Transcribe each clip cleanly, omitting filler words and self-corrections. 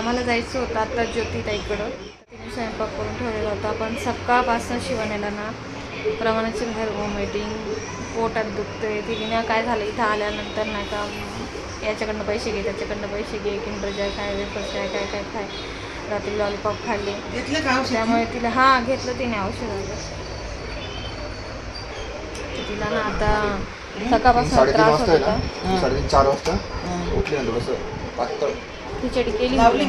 आम्हाला जायचं होतं आता ज्योतिताईकडं. तिने स्वयंपाक करून ठेवलेला होता, पण सकाळपासून शिवण्याला ना प्रमाणाची बाहेर वॉमिटिंग, पोटात दुखतंय. तिने काय झालं इथं आल्यानंतर नाही का याच्याकडनं पैसे घे, त्याच्याकडनं पैसे घे, किंडर जॉय खाय, वेफर्स काय काय काय खाय, रात्री लॉलीपॉप खाल्ले. त्यामुळे तिला घेतलं तिने औषध. तिला ना आता सकाळपासून त्रास होत होता. 4:30 वाजता उठली ना थोडंसं पातळ खिचडी केली. लावली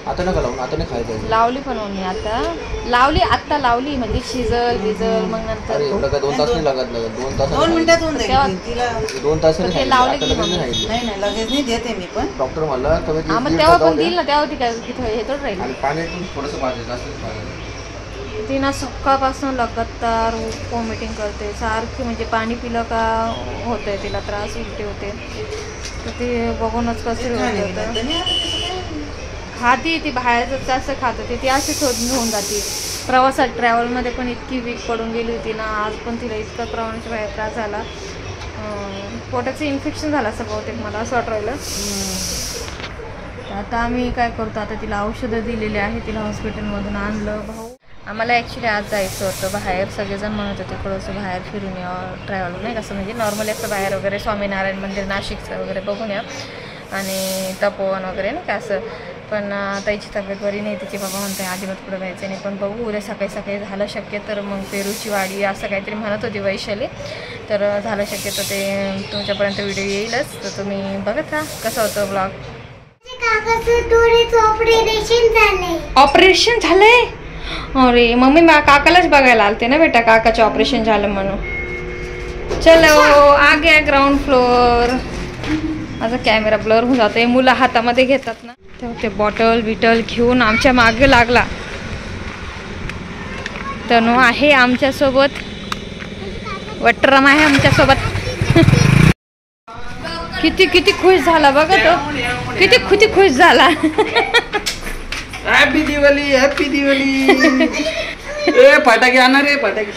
आता नका लावून, आता नाही खायचं. लावली पण मी आता लावली म्हणजे शिजल भिजल मग नंतर. एवढं काय 2 तास नाही लागत. 2 मिनिटात होऊन जाईल. 2 तास नाही लावले की नाही लगेच नाही देते मी पण. डॉक्टर म्हणला तेव्हा पण दिल ना, तेव्हा ती काय हे थोडं राहील. आणि पाणी थोडंसं पाहिजे असतं. ती ना सकाळपासून लगातार वॉमिटिंग करते सारखी, म्हणजे पाणी पिलं का होतंय तिला त्रास, उलटी होते. तर ते बघूनच कसं होतं. खाती ती बाहेरच जास्त खात होती ती, अशीच होऊन जाते. प्रवासात ट्रॅव्हलमध्ये पण इतकी वीक पडून गेली होती ना. आज पण तिला इतका प्रमाणाच्या बाहेर त्रास झाला. पोटाचं इन्फेक्शन झालं असं बहुतेक, मला असं वाटू राहिलं. आता आम्ही काय करतो, आता तिला औषधं दिलेली आहे, तिला हॉस्पिटलमधून आणलं. भाऊ आम्हाला ॲक्च्युली आज जायचं होतं बाहेर. सगळेजण म्हणत होते थोडंसं बाहेर फिरून या, ट्रॅव्हल नाही कसं म्हणजे नॉर्मली असं बाहेर वगैरे स्वामीनारायण मंदिर नाशिकचं वगैरे बघून या आणि तपोवन वगैरे नाही का असं. पण ताईची तब्येत बरी नाही, तिचे बाबा म्हणते अजिबात पुढं जायचं नाही. पण बघू उद्या सकाळी सकाळी झालं शक्य तर मग पेरूची वाडी असं काहीतरी म्हणत होती वैशाली. तर झालं शक्य तर ते तुमच्यापर्यंत व्हिडिओ येईलच, तर तुम्ही बघत राहा कसं होतं ब्लॉग. ऑपरेशन झालंय. अरे मम्मी काकालाच बघायला आलते ना बेटा, काकाचं ऑपरेशन झालं म्हणून. चलो आ गया ग्राउंड फ्लोअर. माझा कॅमेरा ब्लर होऊन जातो. मुलं हातामध्ये घेतात ना, तेव्हा ते बॉटल बिटल घेऊन आमच्या मागे लागला. तनु आहे आमच्यासोबत, वट्टराम आहे आमच्यासोबत. किती खुश झाला बघा तो, किती खुश झाला. Happy Diwali, happy Diwali. ए फटाके आणणार रे, फटाके.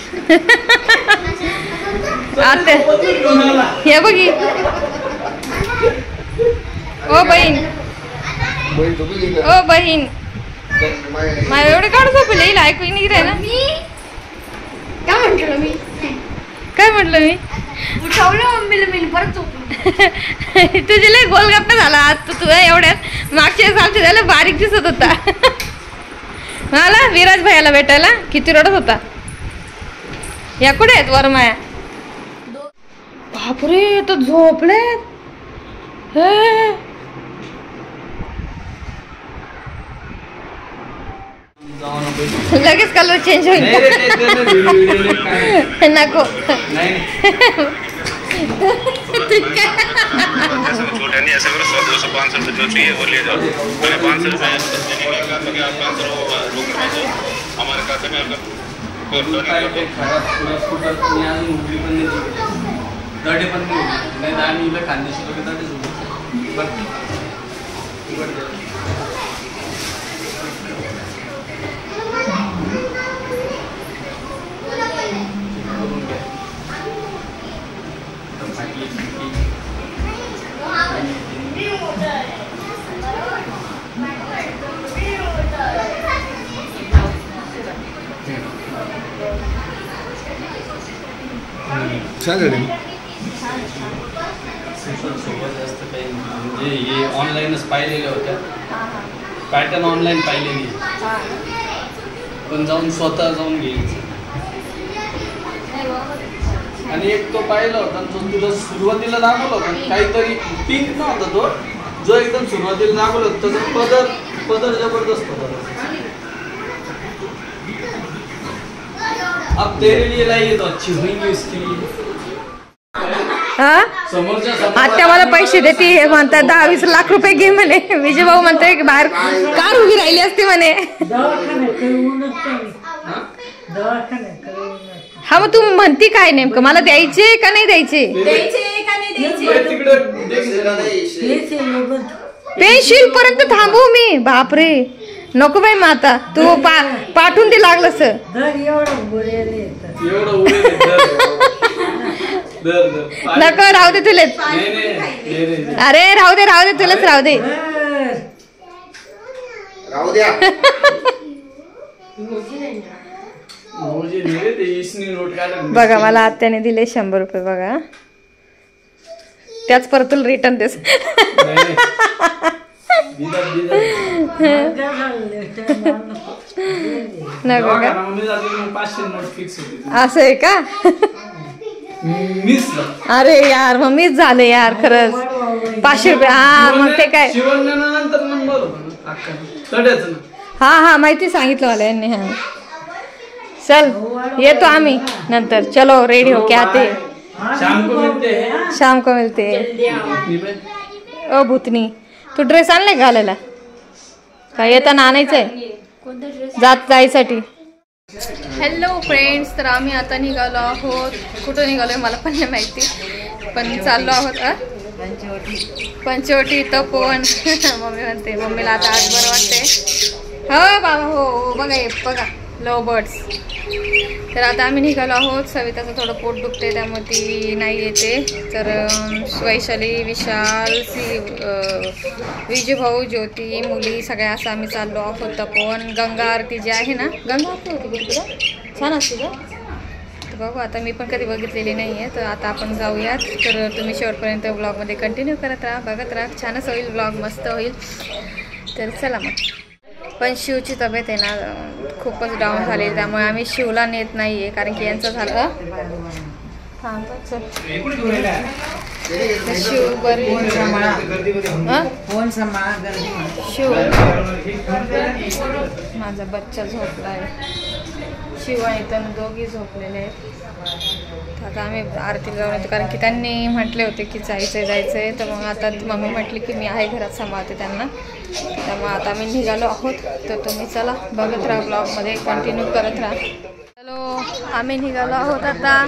हे बघी ओ बहीण, ओ बहीण माझ्या एवढं काढ झोपलं येईल, ऐकू नाही रे ना. काय म्हटलं मी उठवलं मम्मीला, मी परत झोपलो. तुझे लय गोलगप्पा झाला आज तुझ्या एवढ्यात. मागच्या सालच्या त्याला बारीक दिसत होता. मला विराज भाईला भेटायला किती रडत होता. या कुठे आहेत वरमाया? बापरे तो झोपले. लगेच कलर चेंज होईल. नको छोटे नहीं ऐसे करो 100-200-500 रुपये जो चाहिए वो ले जाओ. मैंने 500 रुपये हमारे खाते में आपका हे ऑनलाईनच पाहिलेल्या होत्या, पॅटर्न ऑनलाईन पाहिलेली, पण स्वतः जाऊन घ्यायचं. आणि एक तो पाहिला होता जो तुला सुरुवातीला दाखवला होता, काहीतरी पिंक नव्हता तो, जो एकदम सुरुवातीला दाखवला होता त्याचा पदर जबरदस्त होता. अब तेरे लिए लाई तो अच्छी होंगी उसके लिए. आता मला पैसे देते म्हणतात 10-20 लाख रुपये घे म्हणे. विजय भाऊ म्हणते बाहेर कार उभी राहिली असते म्हणे. हा मग तू म्हणती काय नेमकं, मला द्यायचे का नाही द्यायचे? पेन्शिल पर्यंत थांबू मी? बापरे नको बाई. मग आता तू पाठवून ते लागलं सर. नको राहू दे तुलेच. अरे राहू दे तुलाच राहू दे. राहू द्या. बघा मला आत्याने दिले 100 रुपये. बघा त्याच परत तुला रिटर्न देस. असं आहे का? अरे यार मग मीच झालं यार खरंच. 500 रुपये. हा मग ते काय हा माहिती सांगितलं मला यांनी. हा चल येतो आम्ही नंतर. चलो रेडी हो क्या आते. शाम को मिलते. ओ भूतनी तू ड्रेस आणलाय घालायला काय? येताना आणायचंय जायसाठी. हॅलो फ्रेंड्स, तर आम्ही आता निघालो आहोत. कुठं निघालोय मला पण नाही माहिती, पण चाललो आहोत पंचवटी तपोवन. मम्मी म्हणते, मम्मीला आता आज बरं वाटते. हो बाबा हो बघा हे बघा लव बर्ड्स. तर आता आम्ही निघालो आहोत. सविताचं थोडं पोट दुखते त्यामुळे ती नाही येते. तर वैशाली, विशाल, विजू भाऊ, ज्योती, मुली सगळ्या असं आम्ही चाललो आहोत तपोवन. गंगा आरती जी आहे ना, गंगा आरती होती तिकडे छान असते का? तर बघू आता, मी पण कधी बघितलेली नाही आहे. तर आता आपण जाऊयात. तर तुम्ही शेवटपर्यंत ब्लॉगमध्ये कंटिन्यू करत राहा, बघत राहा. छानच होईल ब्लॉग, मस्त होईल. तर चला मग. पण शिवची तब्येत आहे ना खूपच डाऊन झाली, त्यामुळे आम्ही शिवला नेत नाही आहे. कारण की यांचं झालं शिव बरी शिव माझा बच्चा झोपला आहे. शिव आणि तनु दोघी झोपलेले आहेत. आता आम्ही आरतीला जाऊन येतो कारण की त्यांनी म्हटले होते की जायचंय. तर मग आता मम्मी म्हटली की मी आहे घरात सांभाळते त्यांना. त्यामुळे आता आम्ही निघालो आहोत. तर तुम्ही चला बघत राहा, ब्लॉगमध्ये कंटिन्यू करत राहा. हॅलो, आम्ही निघालो आहोत आता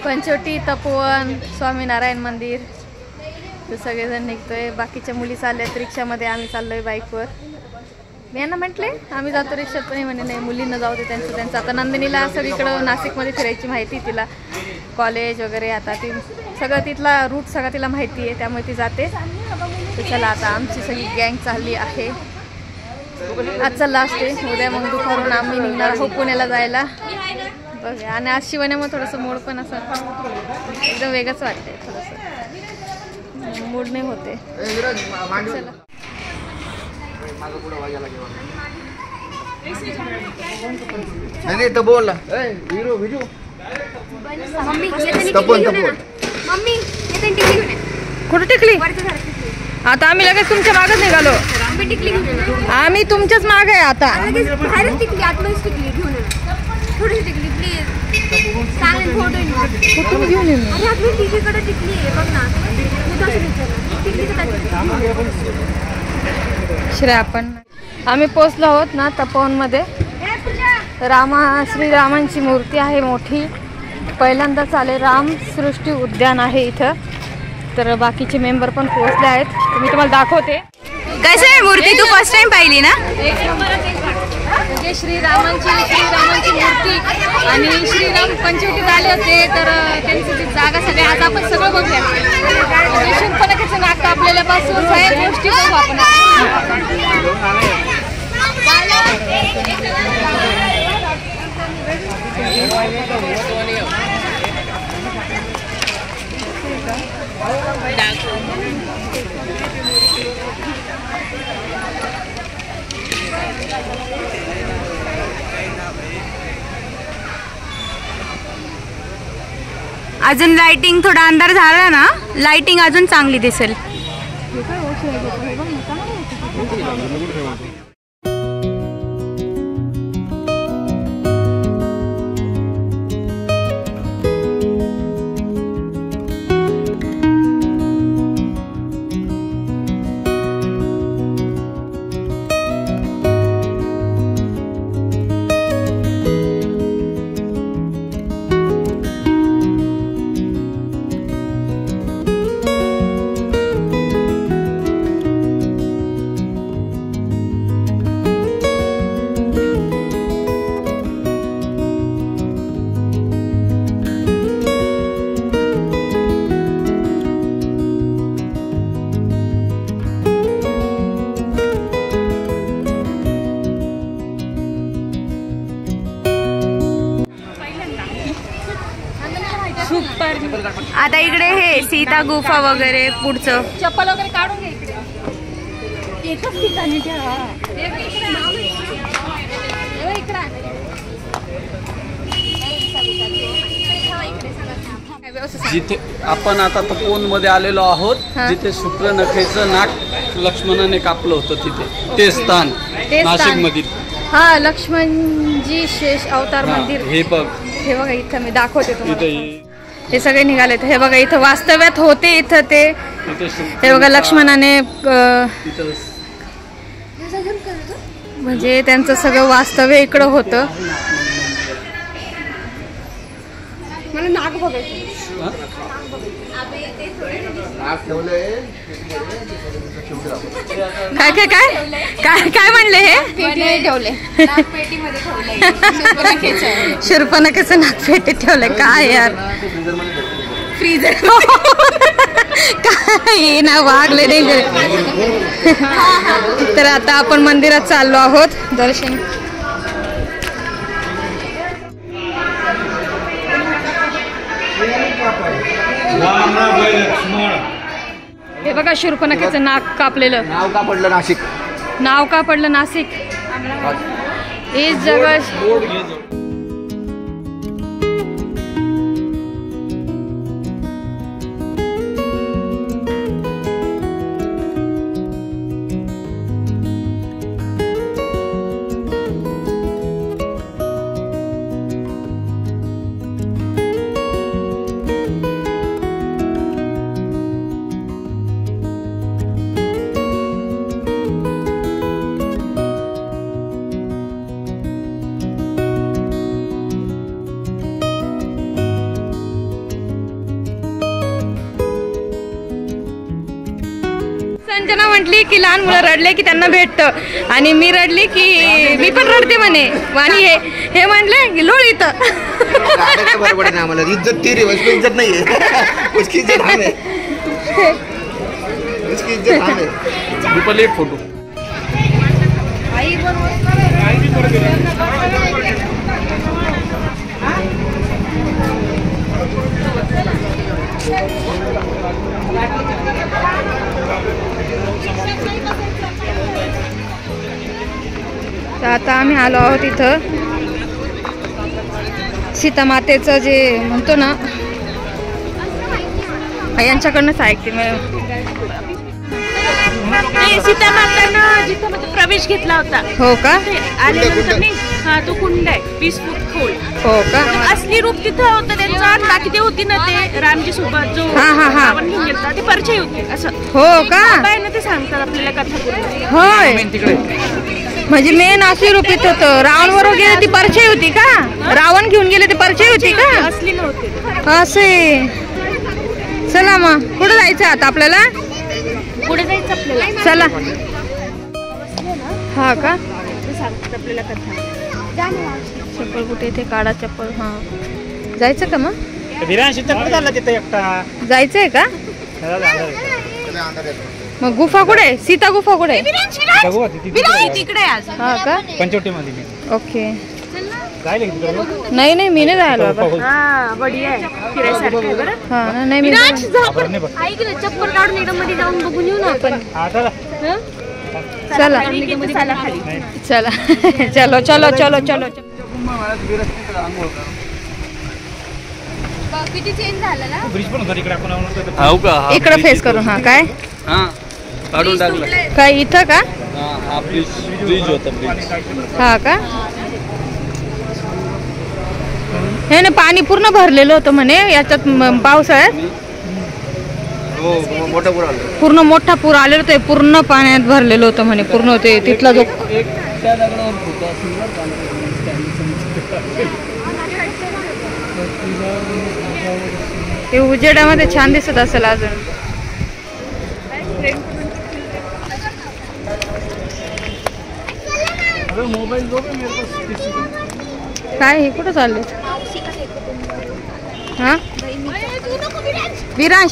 पंचवटी तपोवन स्वामीनारायण मंदिर. तर सगळेजण निघतोय. बाकीच्या मुली चालल्यात रिक्षामध्ये, आम्ही चाललोय बाईकवर. मी यांना म्हटले आम्ही जातो रिक्षात, पण म्हणे नाही मुलींना जाऊ दे त्यांचं. आता नंदिनीला सगळीकडं नाशिकमध्ये फिरायची माहिती, तिला कॉलेज वगैरे आता ती सगळं तिथला रूट सगळं तिला माहिती आहे, त्यामुळे ती जाते. तर चला आता आमची सगळी गँग चालली आहे. आजचा लास्ट आहे. उद्या मग दुपारून आम्ही निघणार आहोत पुण्याला जायला. बघा, आणि आज शिवण्यामुळे थोडंसं मूड पण असं एकदम वेगळंच वाटतंय. थोडंसं मूड नाही होते. चला नाही तर बोल ना विजू कुठं टिकली? आता आम्ही लगेच तुमच्या मागच निघालो. आम्ही तुमच्याच माग आहे आता. कुठून घेऊन येऊ? श्रेया आपण आम्ही पोचलो आहोत ना तपोवनमध्ये. श्रीरामांची मूर्ती आहे मोठी. पहिल्यांदाच आले. राम सृष्टी उद्यान आहे इथं. तर बाकीचे मेंबर पण पोहोचले आहेत. मी तुम्हाला दाखवते. कशी आहे मूर्ती? तू फर्स्ट टाइम पाहिली ना? म्हणजे श्रीरामांची मूर्ती. आणि श्रीराम पंचवटीत आले होते, तर त्यांची जी जागा सगळ्या आज आपण सगळं बघूया. म्हणजे शूर्पणखेचं नाक कापलेल्यापासून सगळ्या गोष्टी बघू आपण. अजून लाइटिंग थोडा अंधार झाला ना, लाइटिंग अजून चांगली दिसेल. आता इकडे हे सीता गुफा वगैरे पुढचं. चप्पल वगैरे काढून घे इकडे. एकच ठिकाणी ठेवा. जिथे आपण आता तपोवन मध्ये आलेलो आहोत, जिथे शुक्रनखेचं नाक लक्ष्मणाने कापलं होतं तिथे, ते स्थान नाशिक मधील. हा, लक्ष्मणजी शेष अवतार मंदिर. हे बघ, हे बघा इथं मी दाखवते तुम्हाला. इथे हे सगळे निघाले. हे बघा इथं वास्तव्यात होते इथं ते. हे बघा लक्ष्मणाने म्हणजे त्यांचं सगळं वास्तव्य इकडं होतं. मला नाग बघायचं. काय काय काय काय काय म्हणले हे? ठेवले शूर्पणखेचं नाक पेटीत ठेवलंय. काय यार, फ्रीजर काय ना वागले नाही. तर आता आपण मंदिरात चाललो आहोत दर्शन. हे बघा शूर्पणखेचं नाक कापलेलं. नाव का पडलं नाशिक? नाव का पडलं नाशिक? हे जगह संजना म्हटली की लहान मुलं रडले की त्यांना भेटतं, आणि मी रडली की मी पण रडते म्हणे. आणि हे म्हणले की लोळ इथं. बरोबर आहे. आम्हाला इज्जत ती रे, उसकी इज्जत नाही है, उसकी इज्जत हम है, उसकी इज्जत हम है. रुपल एक फोटो. तर आता आम्ही आलो आहोत इथं सीतामातेचं जे म्हणतो ना, यांच्याकडनंच ऐकते मी. सीतामातानं जिथं म्हणजे प्रवेश घेतला होता. हो का? आल्यानंतर नाही, हा तो कुंड आहे 20 फूट खोल. हो का? असली रूप तिथं होतं त्यांचं. बाकी ते होती ना ते रामजी सोबत जो रावण घेऊन गेलता, ते परिचय होते असं. हो का? काय ना ते सांगतात आपल्याला कथा. होय, म्हणजे मेन असली रूपीत होतं. रावण बरोबर गेले ती परिचय होती का? रावण घेऊन गेले ती परिचय होती का? असली नव्हते असे. चला मग कुठं जायचं आता आपल्याला? पुढे जायचं आपल्याला. चला. हा का? ते सांगतात आपल्याला कथा. चप्पल कुठे? इथे काढा चप्पल. हा, जायचं का मग? जायचंय का? मग गुफा कुठे? सीता गुफा कुठे? तिकडे आज. हा का? पंचवटीमध्ये. ओके. नाही मी नाही जायला बाबा. हा, बढिया आहे, फिरायसारखं आहे बरं. हा नाही मी ऐक ना, चप्पल काढून एकदम मध्ये जाऊन बघून येऊ ना आपण. चला चला चलो चलो चलो चलो. किती चेंज झालं ना. ब्रिज पण होता इकडे आपण. हो का? इकडं फेस करून. हा काय? हा, काढून टाकलं काय इथं का? हा, ब्रिज होता, ब्रिज. हा का? हे ना पाणी पूर्ण भरलेलं होतं म्हणे याच्यात पावसाळ्यात. हो, मोठा पूर आला. पूर्ण मोठा पूर आलेला होता. पूर्ण पाण्यात भरलेलं होतं म्हणे. पूर्ण होते तिथला जो एक त्या दगडावर फोटो असेल ना. ते उजेडामध्ये छान दिसत असेल अजून. मोबाईल काय हे कुठं चालले? हा विरांश.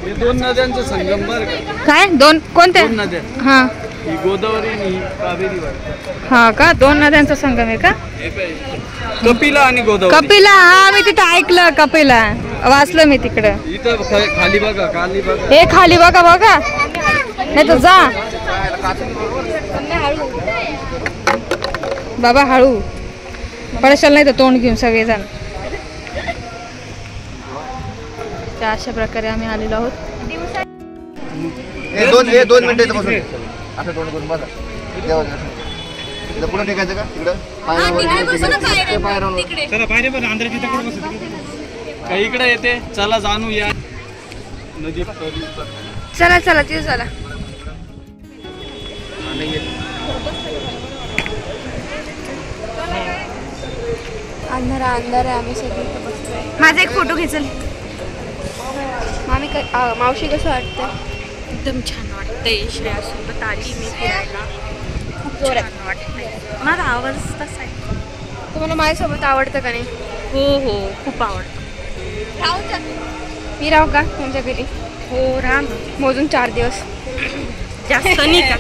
हे दोन नद्यांचं संगम बरं का? काय? दोन कोणत्या? नद्या, हा ही गोदावरी आणि ही कावेरी वाटतं. हा का? दोन नद्यांचा संगम आहे का? कपिला आणि गोदावरी. कपिला, हा मी तिथं ऐकलं, कपिला वाचलं मी तिकडं. इथं खाली बघा, खाली बघा. हे खाली बघा बघा, नाही तर जा बाबा, हळू पडशाल नाही तर तोंड घेऊन सगळेजण. तर अशा प्रकारे आम्ही आलेलो आहोत. 2 मिनिटं बसून असं तोंड करून बघा. पुढे टेकायचं का तिकडं? काही इकडे येते, चला जाणू या नदी. चला चला ते चला. अंधारा आहे, आम्ही सगळे माझा एक फोटो घेचल. मावशी कसं वाटतं? एकदम छान वाटतंय. श्रेयासोबत आली मी फिरायला, खूप छान वाटतंय. माझा आवाज तसा आहे. तुम्हाला माझ्यासोबत आवडतं का नाही? हो हो, खूप आवडतं. मी राहू का तुमच्या घरी? हो राम. मोजून 4 दिवस. जास्त नाही का?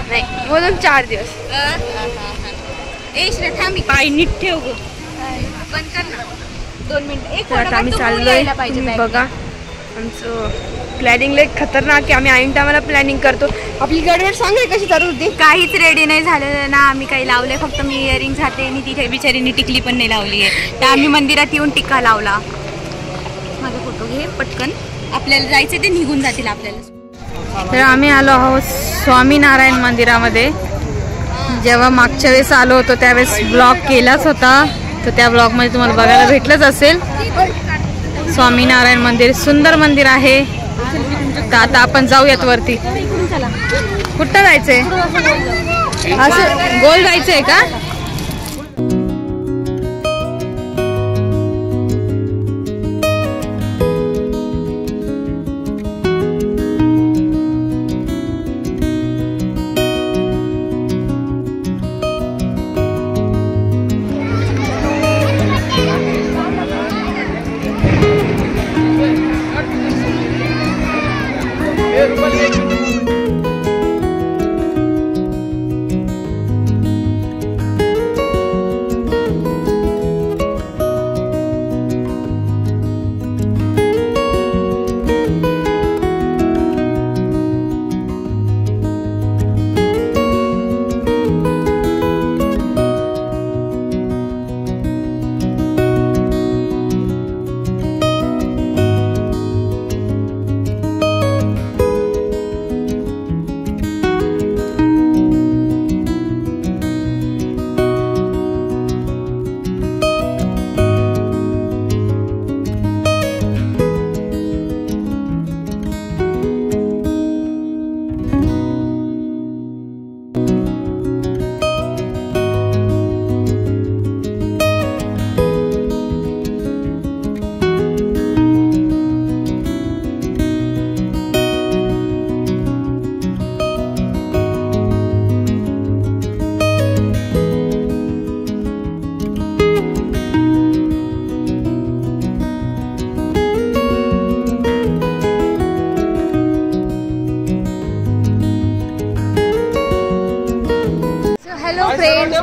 नाही, मोजून 4 दिवस. पाय नीट ठेव गं. 2 मिनिट. आता आम्ही चाललोय, बघा आमचं प्लॅनिंग लय खतरनाक आहे. आम्ही ऐन टायमाला प्लॅनिंग करतो. आपली गडबड सांग कशी चालू होती? काहीच रेडी नाही झालेलं ना. आम्ही काही लावले, फक्त मी इयरिंग घातले आणि तिथे बिचारीने टिकली पण नाही लावली आहे. तर आम्ही मंदिरात येऊन टिक्का लावला. माझा फोटो घे पटकन, आपल्याला जायचं ते निघून जातील आपल्याला. तर आम्ही आलो आहोत स्वामीनारायण मंदिरामध्ये. जेव्हा मागच्या वेळेस आलो होतो त्यावेळेस ब्लॉग केलाच होता, तर त्या ब्लॉगमध्ये तुम्हाला बघायला भेटलंच असेल. स्वामीनारायण मंदिर सुंदर मंदिर आहे. तर आता आपण जाऊयात वरती. कुठं जायचंय? असं गोल जायचंय का?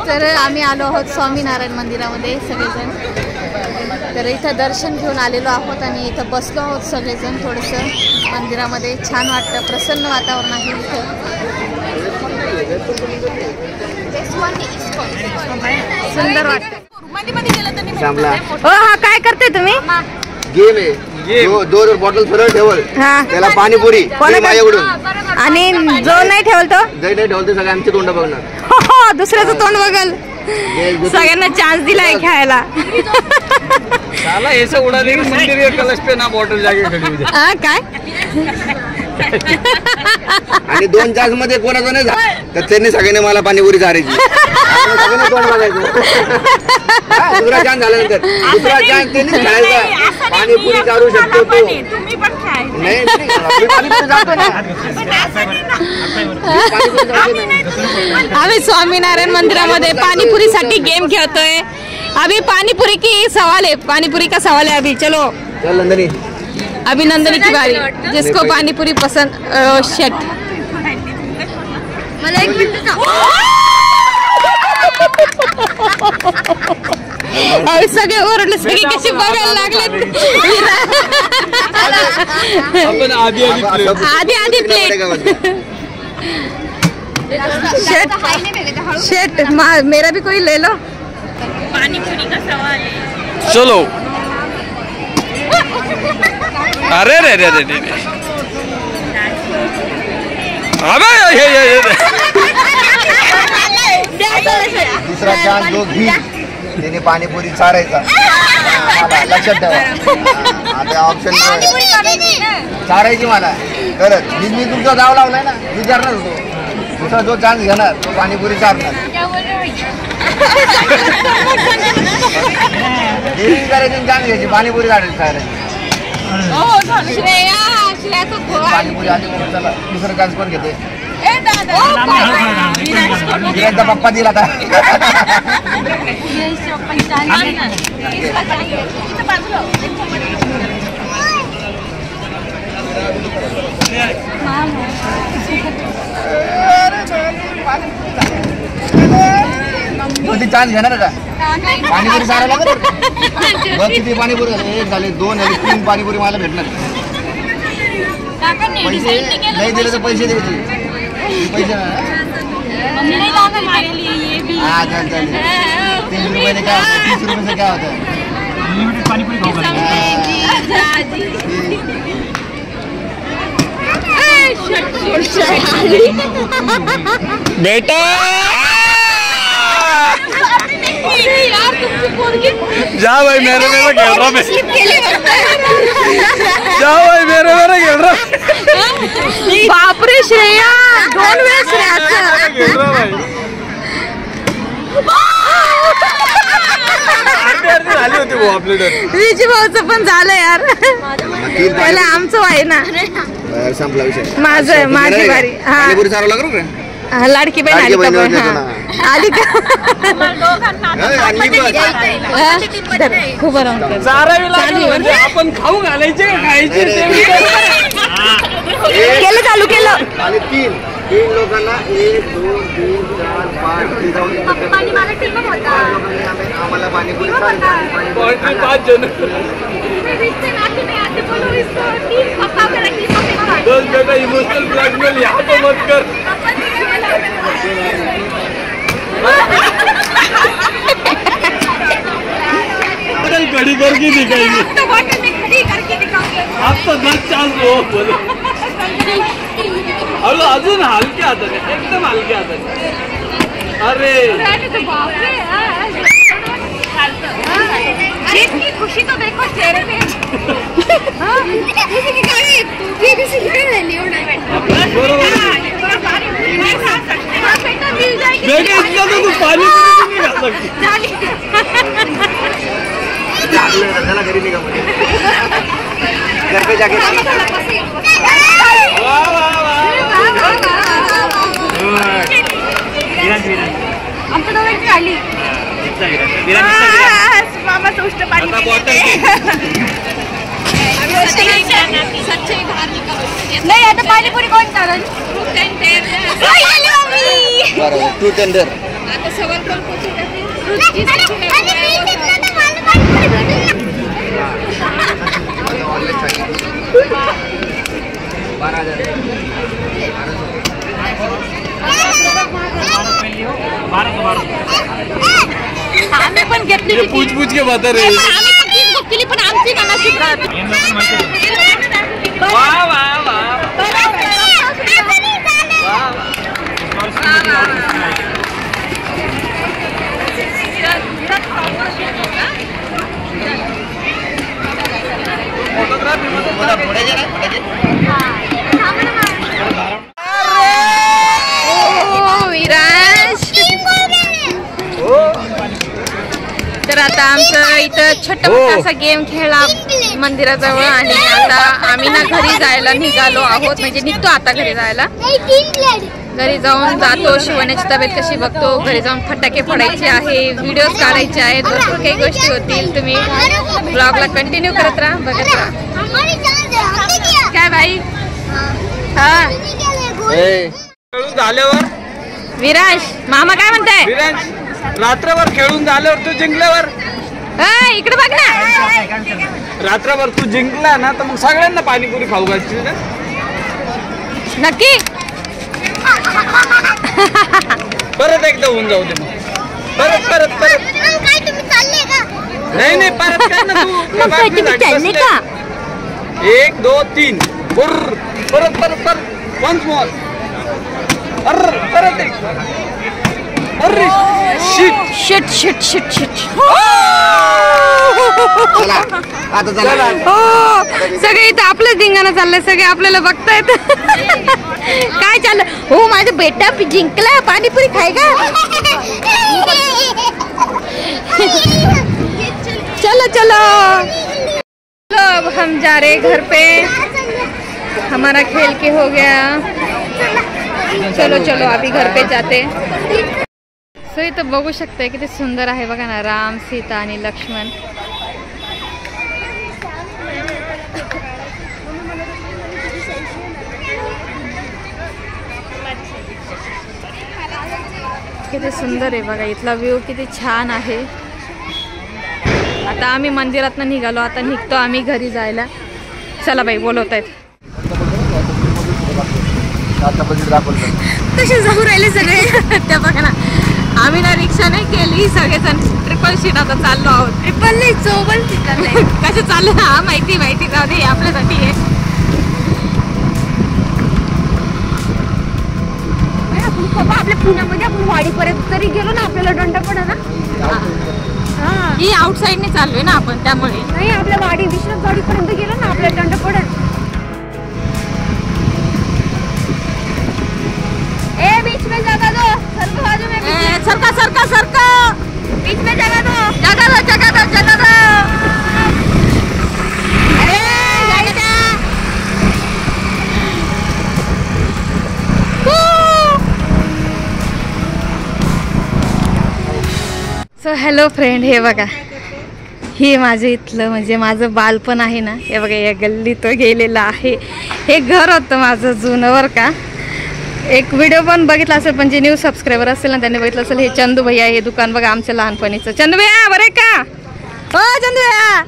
तर आम्ही आलो आहोत स्वामीनारायण मंदिरामध्ये सगळेजण. तर इथं दर्शन घेऊन आलेलो आहोत आणि इथं बसलो आहोत सगळेजण. थोडंसं मंदिरामध्ये छान वाटतं, प्रसन्न वातावरण आहे इथं. सुंदर वाटतं. हा, काय करते तुम्ही? गेम आहे. 2 बॉटल सरळ ठेवल, त्याला पाणीपुरी आणि जो नाही ठेवल तो नाही ठेवल ते सगळे आमचे तोंड बघणार. दुसऱ्याचं तोंड बघल. सगळ्यांना चान्स दिलाय खेळायला. काय आणि 2 चान्स मध्ये कोणाचं नाही झालं तर त्यांनी सगळ्यांनी मला पाणीपुरी चारायची. सगळ्यांनी तोंड बघायचं. दुसरा चान्स झाल्यानंतर दुसरा चान्स त्यांनी खेळायचा. पाणीपुरी चारू शकतो तो. नाही पाणीपुरी जातो ना. आम्ही स्वामीनारायण मंदिरामध्ये पानीपुरीसाठी गेम खेळतोय. अभी पानीपुरी की सवाल है, पानीपुरी का सवाल है. अभी चलो चल नंदनी. अभी नंदनी की बारी. जिसको पानीपुरी पसंद. शेट मला 1 मिनिट सगळे ओरडले, सगळे कशी बघायला लागले. आपण आधी प्लेट शेट मेरा भी कोई ले लो. पाणीपुरी का सवाल है. चलो. अरे रे रे रे रे. अबे दुसरा चान्स जो घेईल त्याने पाणीपुरी चारायचा. लक्षात ठेवा. आता ऑप्शन चारायची मला खरंच. मी तुमचा दाव लावलाय ना, विचारणार होतो. दुसरा जो चान्स घेणार तो पाणीपुरी चारणार. करायची चान्स घ्यायची, पाणीपुरी काढायची चारायची. पाणीपुरी आली म्हणून चला दुसरं चान्स पण घेते. विराजचा पप्पा दिला आता. चान्स घेणार का पाणीपुरी चारायला लागत. बघ किती पाणीपुरी झाले. 1 झाले, 2 झाले, 3 पाणीपुरी मला भेटणार. पैसे नाही दिले तर पैसे द्यायचे. पैसे हा चाल चालेल. 3 रुपयाने काय होतं, 30 रुपयाचं काय होतं. बेटा जा भाई मेरे खेल रहा मैं. जा भाई मेरे खेल रहा. बापरे श्रेया 2 वेळेस खेल रहा भाई. झाली होती वो आपली डर. विजी भाऊचं पण झालं यार. पहिले आमचं आहे ना. संपला विषय. माझी बारी. पाणीपुरी चारावं लागलं का. लाडकी बहीण आली का पण. आली का खूप म्हणजे आपण खाऊ घालायचे खायचे. केलं चालू केलं. आणि 3 लोकांना 1 2 3 4 5 आम्हाला पाणीपुरी 5 जण 10 बेटा इमोशनल ब्लैकमेल यहाँ तो मत कर. खड़ी करके दिखाएंगे. आप तो 10 चांस हो बोले. अजून हलके हातात आहे, एकदम हलके हातात. अरे खुशी तो देखो चेहरे पे. बेटा इतना तो तू पानी नहीं खा सकती. घरी निघा घर पे जाके. आमच्या दोघांची आली. मामाचं उष्ट पाणी नाही. आता पाणीपुरी कोण चालेल. टू टेंडर. आता सवाल कोण पोचू. आम्ही पण घेतली. पूछ के बता रहे. आम्ही पण तीच बुक केली पण आमची का नशीब खराब. वाह वाह वाह. तर आता आमचं इथं छोटा मोठा असा गेम खेळला मंदिराजवळ. आणि आता आम्ही ना घरी जायला निघालो आहोत. म्हणजे निघतो आता घरी जायला. घरी जाऊन जातो, शिवण्याची तब्येत कशी बघतो, घरी जाऊन फटाके फोडायचे आहे, व्हिडिओज काढायचे आहेत, भरपूर काही गोष्टी होतील. तुम्ही ब्लॉगला कंटिन्यू करत राहा, बघत राहा. काय बाई. हा झाल्यावर विराज मामा काय म्हणताय. विराज रात्रभर खेळून झाल्यावर तू जिंकल्यावर इकडे बघ ना. रात्रभर तू जिंकला ना तर मग सगळ्यांना पाणीपुरी खाऊ घालशील ना. नक्की. परत एकदा होऊन जाऊ दे मग. परत परत परत नाही नाही परत काय ना तू चालले का? 1 2 3 परत परत परत वन्स मोर. परत एक. अरे shit shit shit shit shit. चला आता चला. हो सगळे इथं आपलं धिंगाणं चाललंय. सगळे आपल्याला बघतायत. काय चाललं? हो माझा बेटा जिंकला. पाणीपुरी खाय का? चलो चलो अब हम जा रहे घर पे. हमारा खेल के हो गया. चलो चलो अभी घर पे जाते. सो इथं बघू शकताय किती सुंदर आहे बघा ना. राम सीता आणि लक्ष्मण. किती सुंदर आहे बघा. इथला व्ह्यू किती छान आहे. आता आम्ही मंदिरातनं निघालो. आता निघतो आम्ही घरी जायला. चला बाई बोलवत आहेत. कसे जाऊ राहिले सगळे त्या बघा ना. आम्ही ना रिक्षा नाही केली. सगळेजण ट्रिपल सीट आता चाललो आहोत. ट्रिपल नाही चौबल सीट कसं चाललं ना माहिती जाऊ दे आपल्यासाठी आहे. आपल्या पुण्यामध्ये आपण वाडीपर्यंत तरी गेलो ना आपल्याला दंड पडा ना. ही आउटसाइडने चाललोय ना आपण त्यामुळे. नाही आपल्या वाडी विश्राम वाडीपर्यंत गेलो ना आपल्याला दंड पडत. बीच में जगह दो. सरको बाजू में. सरका सरका सरका. बीच में जगह दो. जगह दो जगह दो जगह दो. So hello friend. हे बघा हे माझे इथलं म्हणजे माझं बालपण आहे ना. हे बघा या गल्लीत गेलेलं आहे. हे घर होतं माझं जुनं बरं का. एक व्हिडिओ पण बघितला असेल पण जे न्यू सबस्क्रायबर असेल ना त्यांनी बघितलं असेल. हे चंदू भैया हे दुकान बघा आमच्या लहानपणीचं. चंदू भैया बरं का? हो चंदू भैया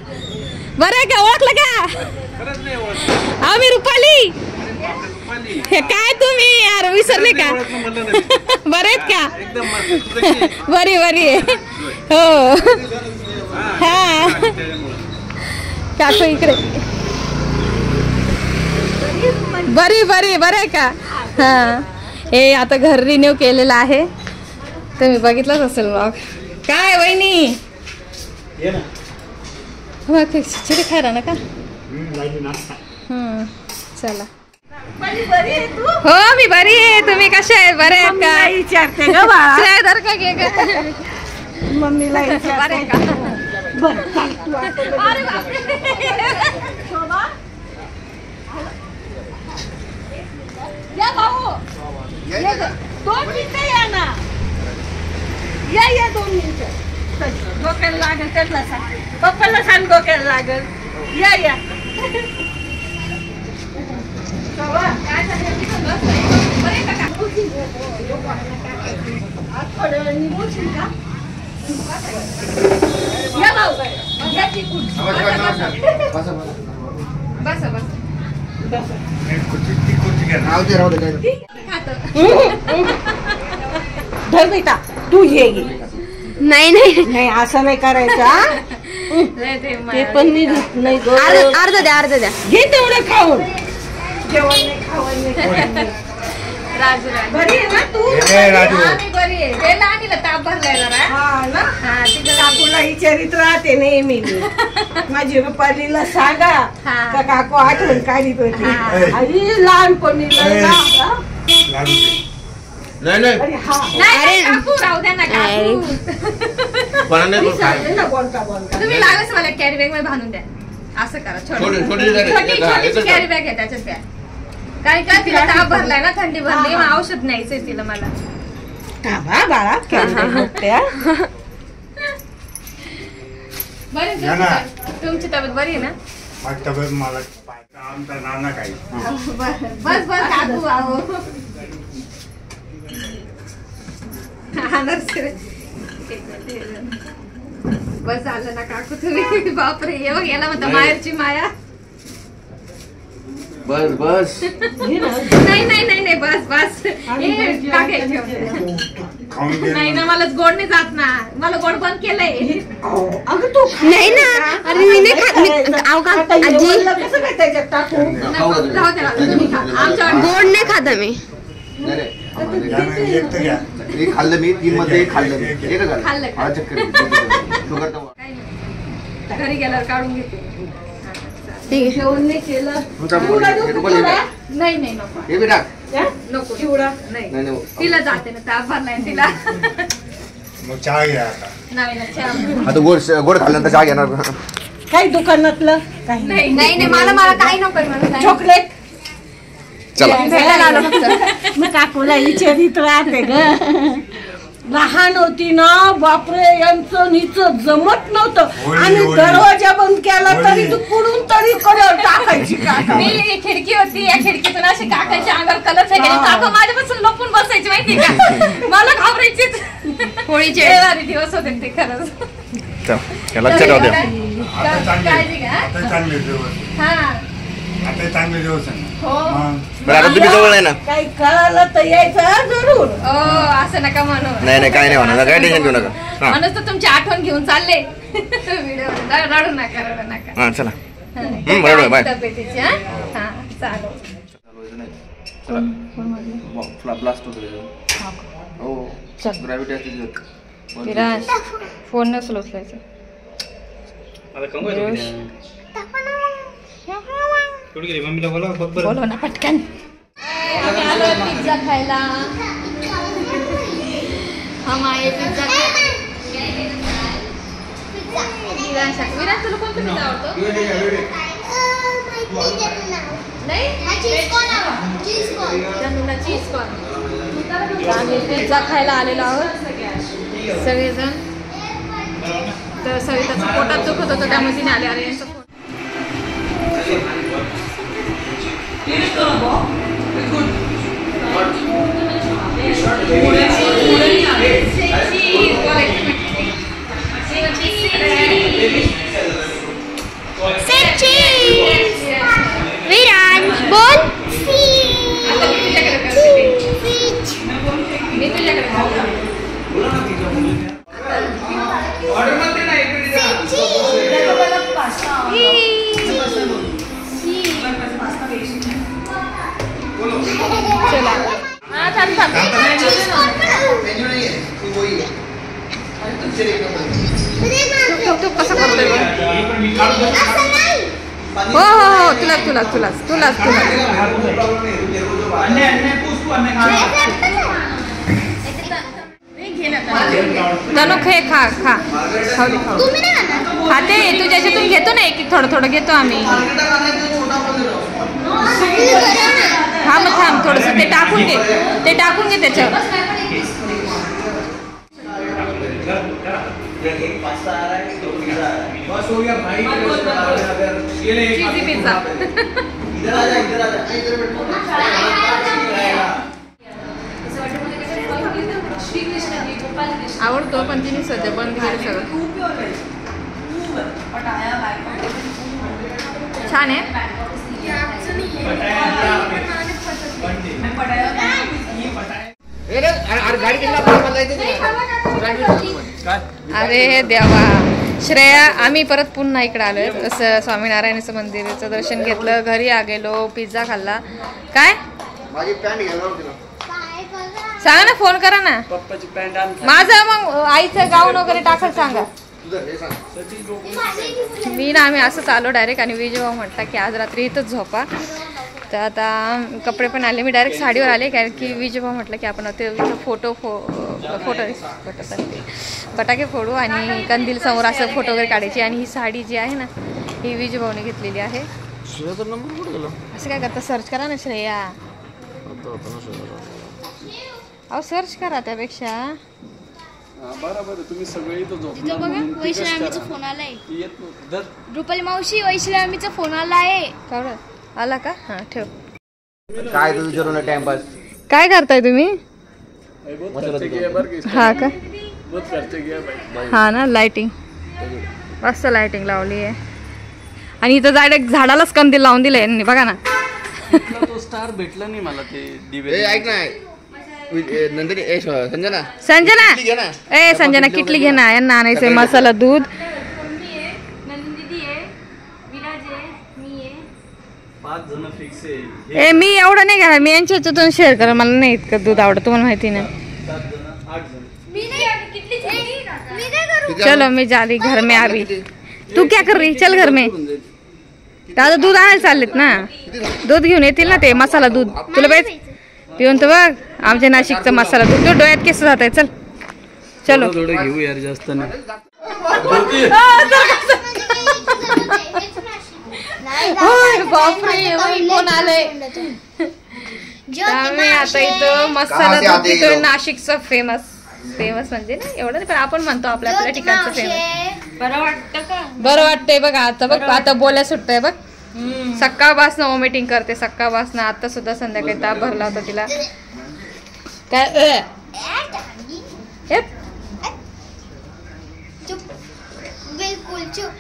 बरं का? ओळखलं का? आम्ही रुपाली. हे काय तुम्ही यार विसरले का? बरे आहेत का? बरी बरी आहे. हो हा काकू इकडे. बरी बरी बरं आहे का? हां हे आता घर रिन्यू केलेलं आहे. तुम्ही बघितलंच असेल मग. काय वहिनी खिचडी खायला ना का? चला. हो मी बरी आहे. तुम्ही कशा आहे? बरे आहेत का? विचारते का घे का मम्मीला बरे का? या भाऊ 2 मिनिटं या ना. या 2 मिनिटं. डोक्याला लागेल त्याला सांग. पप्पाला सांग डोक्याला लागेल. या धर बेटा तू हे घे. नाही नाही नाही असं नाही करायचं. ते पण नाही. अर्ध द्या घे तेवढं खाऊन. जेवण नाही खावण नाही. राजू बरी आहे ना तू? मी बरी आहे. ते लहानीला ताप भरलाय जरा. हा ना. हा तिच्या काकूला विचारित राहते नेहमी. माझी रुपालीला सांगा का काकू आठवण काढीत होती. आई लहानपणीला नाही नाही काकू राहू द्या ना काकू. तुम्ही लागच मला कॅरी बॅग मध्ये बांधून द्या. असं करा. छोटी कॅरी बॅग आहे त्याच्यात द्या. काय काय तिला ताप भरलाय ना थंडी भरली. औषध न्यायचंय तिला मला. बाळा बरी तुमची तब्येत बरी आहे ना? मला आमचा नाना काही बस काकू आहो. बस झालं ना काकू तुम्ही. बापरे हे बघ याला म्हणता माहेरची माया. बस बस नाही नाही नाही नाही बस बस. नाही ना मलाच गोड नाही जात ना. मला गोड बंद केलंय. नाही ना अरे मी नाही खात. आजी आमच्या गोड नाही खात मी. एक खाल्लं मी 3 मध्ये एक खाल्लं मी. एक खाल्लं का? घरी गेल्यावर काढून घेते. जेवण नाही केलं. नाही नाही नको हे बी टाक. नको नाही तिला जाते ना ताप भरलाय तिला. मग चहा घ्या आता. नाही ना चहा. आता गोड खाल्ल्यानंतर चहा घेणार. काही दुकानातलं काही नाही नाही मला काही नको. चॉकलेट चला भेटायला आलो फक्त. मग काकूला विचारित राहते ग. लहान होती ना बापरे यांचं नीचं जमत नव्हतं. आणि दरवाजा बंद केला तरी तू कुठून तरी कलर टाकायची. मी खिडकी होती या खिडकीतून अशी काकाच्या अंगावर कलर फेकायचे. काका माझ्यापासून लपून बसायची माहिती का. मला घाबरायचीच. होळीचे दिवस होते ते खरंच. लक्षात राहू द्या. काळजी घ्या. आता चांगले दिवस. हा आता चांगले दिवस आहे. हो बरं आता तुम्ही जवळ आहे ना. काही कळालं तर यायचं जरूर. असं नका म्हणू. नाही काय नाही म्हणा. काय टेन्शन घेऊ नका. म्हणून तर तुमची आठवण घेऊन चालले व्हिडिओ. रडू नका. हा चला. बरोबर बाय. तब्येतीची. हा चालेल. ब्लास्ट होतो. ग्रॅव्हिटी असते. विराज फोन नसलो उचलायचं. बोलव ना पटकन. आम्ही आलो पिझ्झा खायला. हम आए पिझ्झा खायला. विराज तुला कोणतं पिझ्झा आवडतो. नाही चीज कॉर्न. आम्ही पिझ्झा खायला आलेलो आहोत सगळेजण. तर सविताचं पोटात दुखत होतं त्यामुळे तिने आले. अरे यांचं विराज बोल. मी तुझ्याकडे चला. हा थांब तू कसं करतोय. हो हो हो तुलाच तुलाच तुलाच तुलाच तुलाच. धनुक हे खा खा खाऊ दे खाऊ. खाते तू ज्याच्यातून घेतो ना एक थोडं थोडं घेतो आम्ही. हा मग थांब थोडंसं ते टाकून घे त्याच्यावर. चीजी पिझ्झा. आवडतो पण तिने सध्या बंद केलं सगळं. छान आहे. अरे देवा. श्रेया आम्ही परत पुन्हा इकडे आलोय. असं स्वामीनारायणाचं मंदिराचं दर्शन घेतलं. घरी आ गेलो. पिझ्झा खाल्ला. काय सांगा ना. फोन करा ना. माझं मग आईचं गाऊन वगैरे टाकायला सांगा. मी ना आम्ही असंच आलो डायरेक्ट. आणि विजयभाऊ म्हटला की आज रात्री इथंच झोपा. तर आता कपडे पण आले. मी डायरेक्ट साडीवर आले कारण की विजयभाऊ म्हटलं की आपण ते फोटो फटाके फोडू आणि कंदील समोर असं फोटो वगैरे काढायची. आणि ही साडी जी आहे ना ही विजयभाऊने घेतलेली आहे. असं काय करता. सर्च करा ना श्रेया. अहो सर्च करा त्यापेक्षा. तुम्ही सगळे तिथं बघा वैष्णवीचा फोन आलाय. रुपाली मावशी वैष्णवीचा फोन आलाय. कळलं आला का. हा ठेव. काय तुझं विचारू ना टाइमपास. काय करताय तुम्ही. हा का बहुत खर्च किया भाई. हा ना, लाइटिंग मस्त लाइटिंग लावली आहे. आणि इथं डायरेक्ट झाडालाच कंदील लावून दिले यांनी, बघा ना. इथला तो स्टार भेटला नाही मला ते दिवे. ऐक ना नंदिनी, संजना संजना घे ना. ए संजना किटली घे ना, यांना आणायचंय मसाला दूध. 5 जण फिक्स आहे. ए मी एवढं नाही घेणार, मी यांच्या ह्याच्यातून शेअर करा, मला नाही इतकं दूध आवडत, तुम्हाला माहिती नाही. 7 जण 8 जण. चलो मैं जा रही घर में अभी. तू क्या कर रही, चल घर में. दादा दूध आणायला चाललेत ना, दूध घेऊन येतील ना ते मसाला दूध. तुला पाहिजे पिऊन तर बघ आमच्या नाशिकचं मसाला दूध. तो डोळ्यात केस जात आहे. चल चलो थोडं घेऊ यार, जास्त नाही. बापरे कोण आलंय. त्यामुळे आता इथं मसाला दूध पितोय, नाशिकचं फेमस म्हणजे ना एवढं नाही, पण आपण म्हणतो आपल्या आपल्या ठिकाणचं फेमस. बरं वाटतंय बघा. आता बघ आता बोल्या सुटतंय बघ. सकाळपासनं वॉमिटिंग करते, सकाळपासनं. आता सुद्धा संध्याकाळी ताप भरला होता तिला. काय बिलकुल चुप.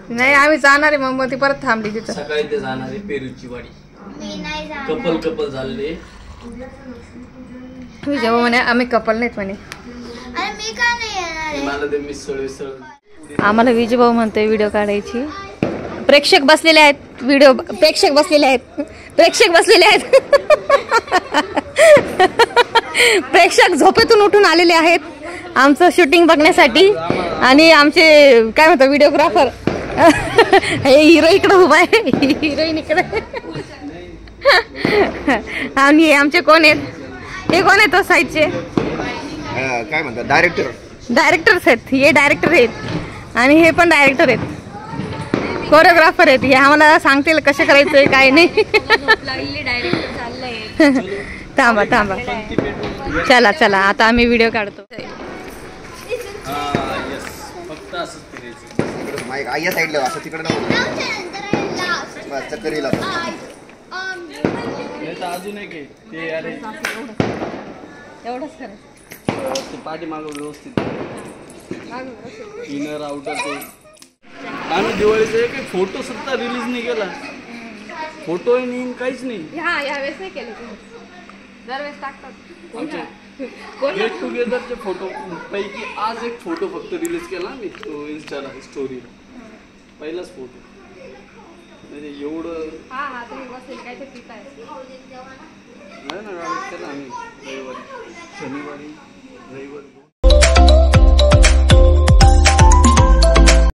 नाही आम्ही जाणार आहे, मग ती परत थांबली तिथं. सकाळी ते जाणार आहे पेरूची वाडी. मी नाही जाणार. कपल झाले. तुझ्या म्हणे आम्ही कपल नाहीत म्हणे. अरे मी का नाही येणार आहे? मला ते मिसळ. आम्हाला विजयभाऊ म्हणतोय व्हिडिओ काढायची. प्रेक्षक बसलेले आहेत, प्रेक्षक बसलेले आहेत. प्रेक्षक झोपेतून उठून आलेले आहेत आमचं शूटिंग बघण्यासाठी. आणि आमचे काय म्हणतात व्हिडिओग्राफर हे हिरो इकडे उभा आहे, हिरोईन इकडे. आणि आमचे कोण आहेत, हे कोण आहेत तो साईडचे काय म्हणतात डायरेक्टर्स आहेत. हे डायरेक्टर आहेत आणि हे पण डायरेक्टर आहेत, कोरिओग्राफर आहेत. हे आम्हाला सांगतील कसं करायचंय काय नाही. थांबा चला आता आम्ही व्हिडिओ काढतो. फक्त असंच फिरायचं. आई साईडला असं तिकडे बस चक्कर येईल. अजून एक ते अरे एवढंच करायचं. ते पाठीमागं व्यवस्थित इनर आउटर. ते आम्ही दिवाळीचा एक फोटो सुद्धा रिलीज नाही केला. फोटो नाही काहीच नाही. यावेळेस नाही केलं, दरवेळेस टाकतात. आमचे गेट टुगेदरचे फोटो पैकी आज एक फोटो फक्त रिलीज केला मी, तो इन्स्टाला स्टोरीला. पहिलाच फोटो म्हणजे एवढं नाही ना केला आम्ही. शनिवारी